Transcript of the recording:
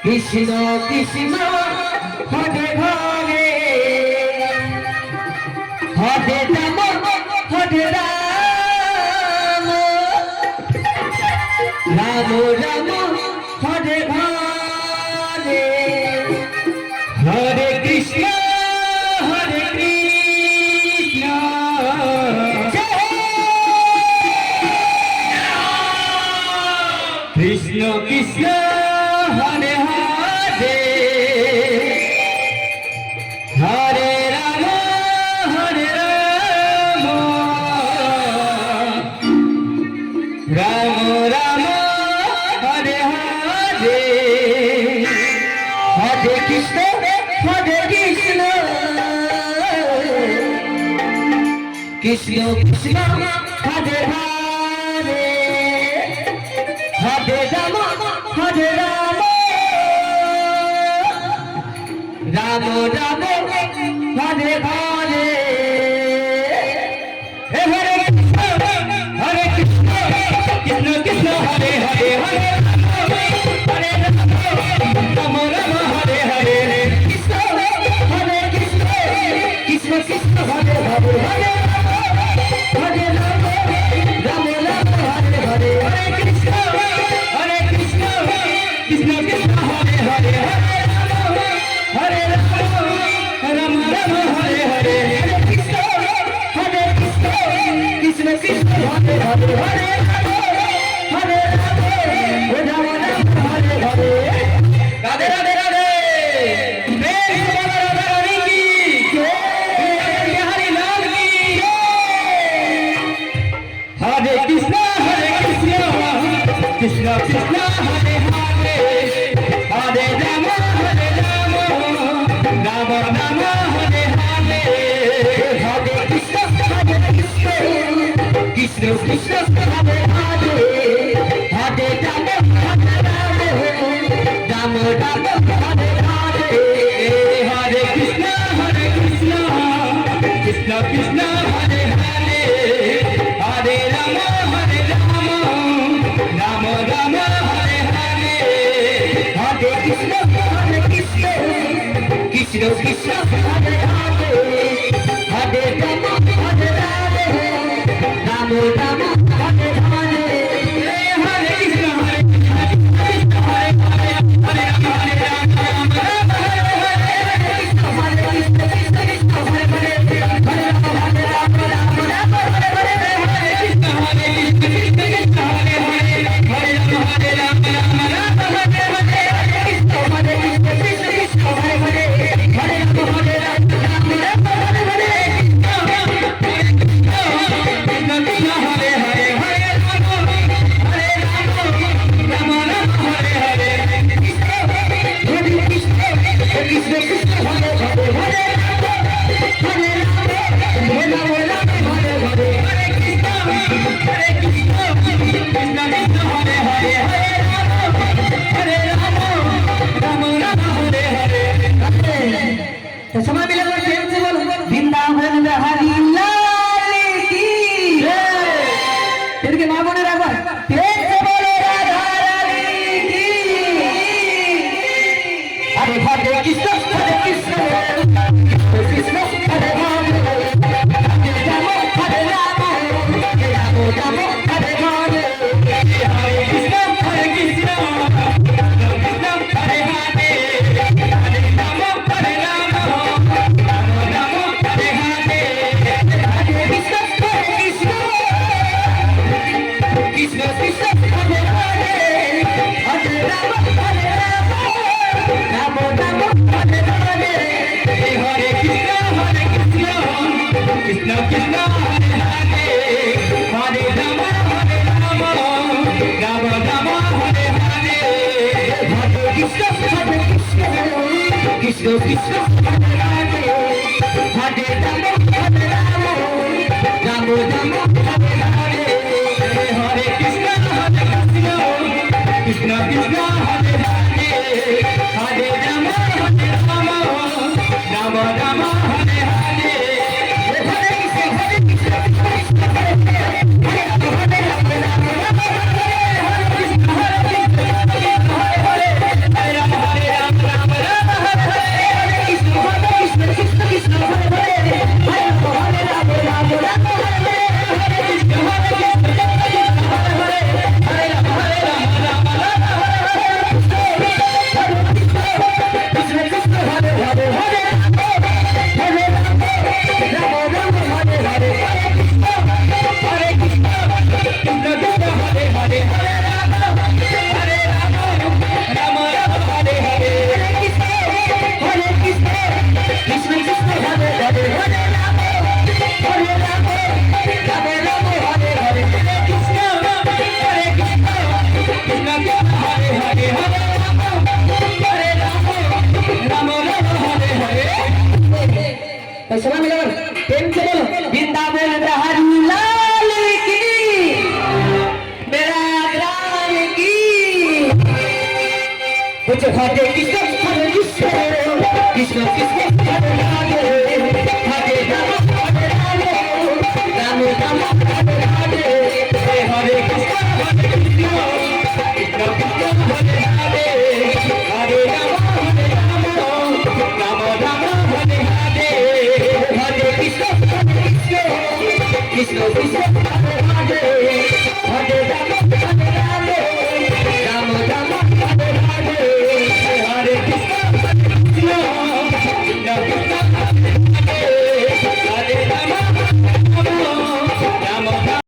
কৃষ্ণ কৃষ্ণ হরে হরে হরে রাম হরে রাম রাম রাম হরে হরে হরে কৃষ্ণ হরে কৃষ্ণ কৃষ্ণ কৃষ্ণ হরে হরে হরে রাম হরে রাম রাম রাম হরে হরে হরে কৃষ্ণ কৃষ্ণ কৃষ্ণ হরে হরে হরে রাম হরে রাম রাম রাম হরে হরে হরে কৃষ্ণ কৃষ্ণ কৃষ্ণ হরে হরে হরে হরে রাম রাম হরে হরে কৃষ্ণ হরে কৃষ্ণ কৃষ্ণ কৃষ্ণ হরে হরে হরে হরে রাম রাম রাম হরে হরে হরে কৃষ্ণ কৃষ্ণ কৃষ্ণ হরে হরে হরে রাম রাম হরে হরে কৃষ্ণ কৃষ্ণ কৃষ্ণ হরে হরে হরে হরে রাম রাম হরে হরে রাধে রাধে রাধে রাধা রানী কি বিহারি লাল কি হরে কৃষ্ণ কৃষ্ণ কৃষ্ণ হরে হরে হরে রাম রাম রাম হরে হরে হরে কৃষ্ণ কৃষ্ণ কৃষ্ণ হরে হরে হরে রাম রাম রাম হরে হরে হরে কৃষ্ণ কৃষ্ণ কৃষ্ণ হরে হরে হরে রাম রাম রাম হরে হরে হরে কৃষ্ণ কৃষ্ণ কৃষ্ণ হরে হরে হরে রাম রাম রাম হরে হরে হরে কৃষ্ণ কৃষ্ণ হরে হরে হরে রাম রাম রাম হরে হরে কৃষ্ণ কৃষ্ণ কৃষ্ণ হরে হরে হরে রাম রাম রাম হরে হরে হরে কৃষ্ণ কৃষ্ণ কৃষ্ণ হরে হরে হরে রাম রাম রাম হরে হরে কৃষ্ণ কৃষ্ণ কৃষ্ণ হরে হরে হরে রাম রাম রাম হরে হরে समय मिलेगा प्रेम से बोलो वृंदावन बिहारी लाल की तेरे के नाम बोले राघव प्रेम से बोलो राधा रानी की अरे हरे कृष्ण कृष्ण हरे राम राम हरे राम राम राम हरे राम हरे कृष्ण हरे Krishna Hare Hare Krishna Krishna Hare Hare Rama Hare Rama Rama Rama Hare Hare Hare Krishna Krishna Krishna Hare Hare Hare Rama Rama Rama Rama Hare Hare Hare Krishna Hare Hare Rama सभी मिलकर प्रेम से बोलो वृंदावन बिहारी लाल की मेरा ग्राम की कुछ हरे कृष्ण हरे कृष्ण कृष्ण कृष्ण हरे राधे हरे राम हरे राम राम राम हरे हरे हरे कृष्ण